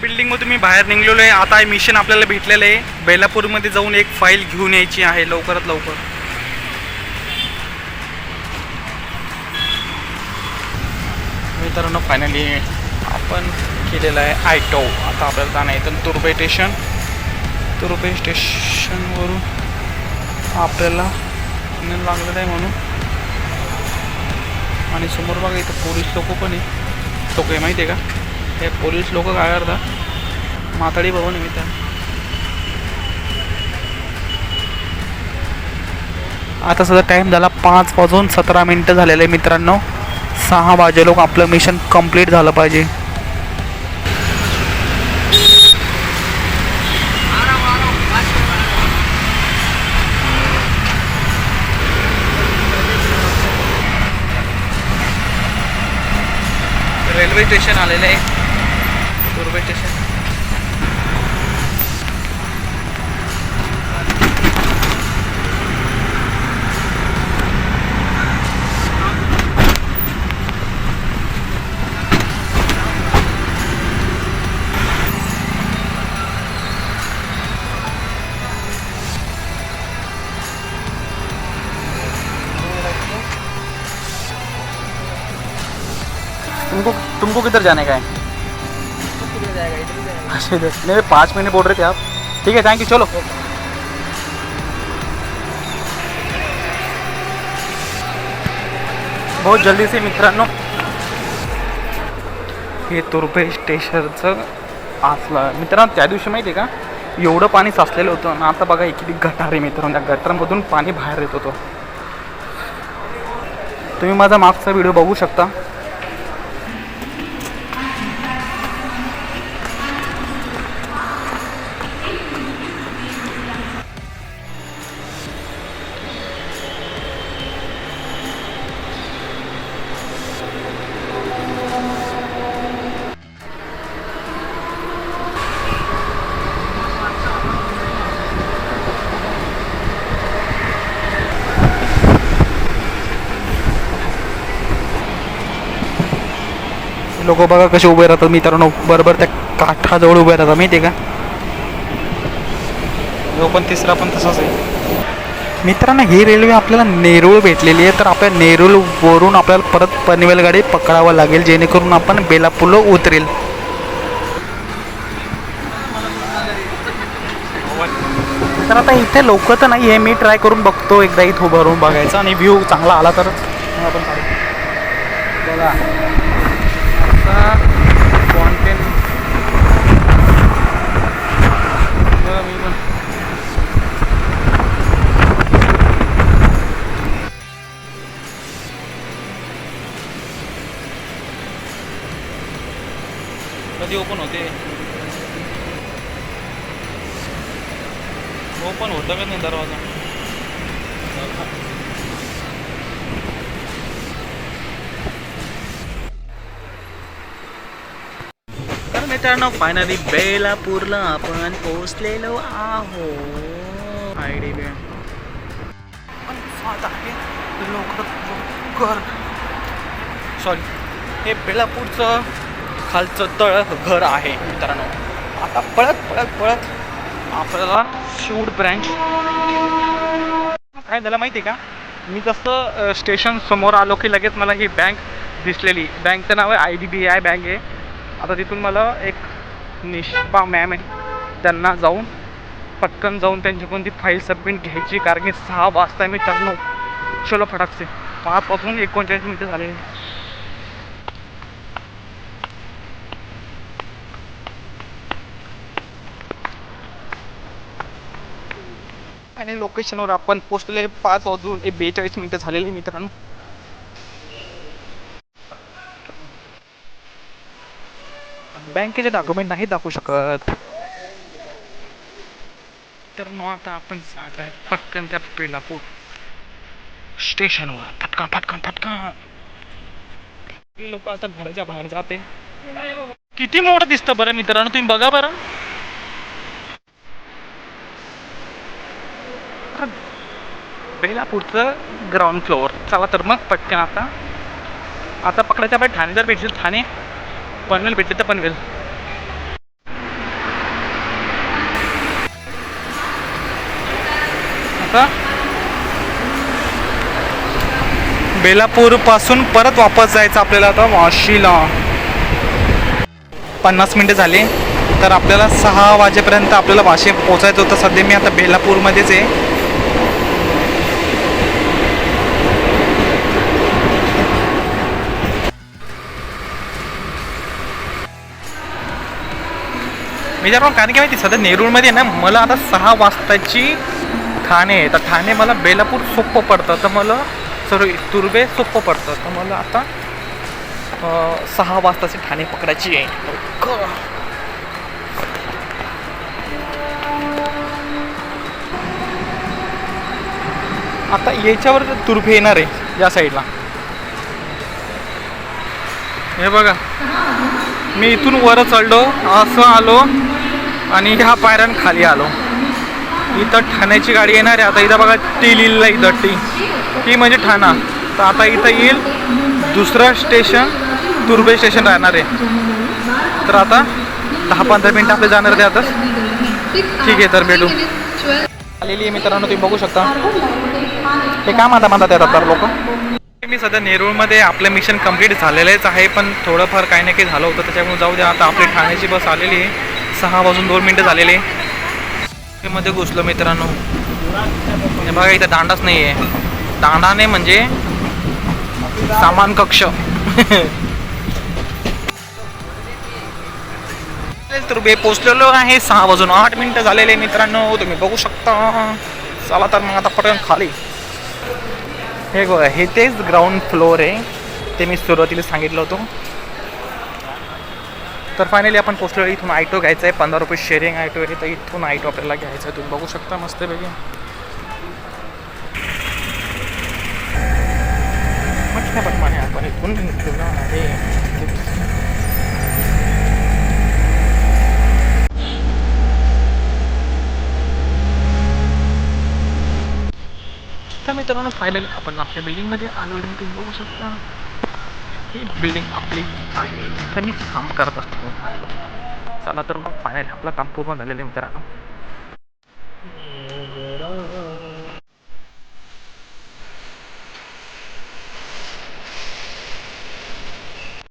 बिल्डिंगमधून मी बाहेर निघलेलो आहे. आता मिशन आपल्याला भेटलेलं आहे. बेलापूरमध्ये जाऊन एक फाईल घेऊन यायची आहे लवकरात लवकर. मित्रांनो फायनली आपण केलेलं आहे आयटो. आता आपल्याला जाणं आहे तर तुर्भे स्टेशनवरून आपल्याला लागलेलं आहे म्हणून. आणि समोर बघा इथं पोलीस लोक पण आहे माहिती आहे का. हे पोलीस लोक काय करतात माथाडी भवन आहे मित्र. आता सध्या टाईम झाला 5:17 झालेलं आहे मित्रांनो. 6 वाजे लोक आपलं मिशन कंप्लीट झालं पाहिजे. रेल्वे स्टेशन आलेलं आहे तुर्भे स्टेशन. तुमको किधर जाने का है? अच्छा नहीं 5 महीने बोल रहे थे आप. ठीक है थैंक यू. चलो बहुत जल्दी से मित्रांनो. हे तुर्भे स्टेशनचं असलं मित्रांनो. त्या दिवशी माहिती आहे का एवढं पाणी साचलेलं होतं आणि आता बघा किती गटार आहे मित्रांनो. त्या गटारांमधून पाणी बाहेर येत होतं. तुम्ही माझा मागचा व्हिडिओ बघू शकता. लोक बघा कसे उभे राहतात मित्रांनो. बरोबर त्या काठाजवळ उभे राहतात माहिती आहे का. जो पण तिसरा पण तसाच आहे मित्रांनो. ही रेल्वे आपल्याला नेरूळ भेटलेली आहे. तर आपल्या नेरूळवरून आपल्याला परत पनवेल गाडी पकडावं लागेल जेणेकरून आपण बेलापूरला उतरेल. तर आता इथे लोक तर नाही आहे. मी ट्राय करून बघतो एकदा इथं उभं राहून बघायचं आणि व्ह्यू चांगला आला तर आपण बघा. कॉन्टेंट मी पण कधी ओपन होते. ओपन होतं का नाही दरवाजा. मित्रांनो फायनली बेलापूरला आपण पोहोचलेलो आहो. IDB लवकर सॉरी हे बेलापूरचं खालचं तळ घर आहे मित्रांनो. आता पळत आपल्याला शूट ब्रँच. काय झालं माहिती आहे का. मी जसं स्टेशन समोर आलो की लगेच मला ही बँक दिसलेली. बँकचं नाव आहे IDBI बँक आहे. आता तिथून मला एक निष्पा मॅम आहे त्यांना पटकन जाऊन त्यांच्याकडून ती फाईल सबमिट घ्यायची. कारण की 6 वाजता मी त्यांना चलो फटाकसे 5 वाजून 39 झाले. आणि लोकेशनवर आपण पोहोचले 5:42 झालेले मित्रांनो. बँकेचे डॉक्युमेंट नाही दाखवू शकत. तर मग आता आपण जात आहे पटकन त्या बेलापूर स्टेशनवर. फटका लोक आता घराच्या बाहेर जाते. किती मोठं दिसतं बरं मित्रांनो. तुम्ही बघा बरं. बेलापूरचं ग्राउंड फ्लोअर. चला तर मग पटकन आता पकडायच्या बाहेर ठाणे जर भेटले ठाणे. पनवेल भेटले तर पनवेल. आता बेलापूर पासून परत वापस जायचं आपल्याला आता वाशीला. 50 मिनटं झाले, तर आपल्याला 6 वाजेपर्यंत आपल्याला वाशी पोचायचं होतं. सध्या मी आता बेलापूरमध्येच आहे. विचार कारण की माहिती सध्या नेरूळमध्ये ना मला आता 6 वाजताची ठाणे आहे. तर ठाणे मला बेलापूर सोपं पडतं, तर मला सॉरी तुर्भे सोपं पडतं. तर मला आता 6 वाजताची ठाणे पकडायची आहे. आता याच्यावर तुर्भे येणार आहे या साईडला. हे बघा, मी इथून वर चढलो, असं आलो आणि ह्या पायऱ्यान खाली आलो. इथं ठाण्याची गाडी येणार आहे. आता इथं बघा टी लिहिलं, इथं टी म्हणजे ठाणा. तर आता इथं येईल दुसरं स्टेशन, तुर्भे स्टेशन राहणार आहे. तर आता 10-15 मिनटं आपले जाणार आहे आता. ठीक आहे, तर भेटू. आलेली आहे मित्रांनो, तुम्ही बघू शकता. हे काय म्हणतात येतात लोक. मी सध्या नेरूळमध्ये आपलं मिशन कंप्लीट झालेलंच आहे, पण थोडंफार काही ना काही झालं होतं, त्याच्यामुळे जाऊ द्या. आता आपली ठाण्याची बस आलेली आहे. 6 वाजून 2 मिनटं झालेले. मध्ये घुसलो मित्रांनो. हे बघा इथं दांडाच नाही आहे. दांडाने म्हणजे सामान कक्ष. तुर्भे पोचलेलो आहे. 6 वाजून 8 मिनटं झालेले मित्रांनो, तुम्ही बघू शकता. चला तर मग आता पटकन खाली. हे बघा, हे तेच ग्राउंड फ्लोअर आहे, ते मी सुरुवातीला सांगितलं होतं. तर फायनली आपण पोचलो. इथून ऑटो घ्यायचा आहे. 15 रुपये शेअरिंग ऑटो आहे, तर इथून ऑटो आपल्याला घ्यायचं आहे. तुम्ही बघू शकता मस्तपैकी. म्हटल्याप्रमाणे आपण इथून निघलो आहे. तर मित्रांनो फायनली आपण आपल्या बिल्डिंगमध्ये आलो. तुम्ही बघू शकता ही बिल्डिंग आपली आहे. इथं मी काम करत असतो. चला तर मग फायनली आपलं काम पूर्ण झालेलं आहे मित्रांनो.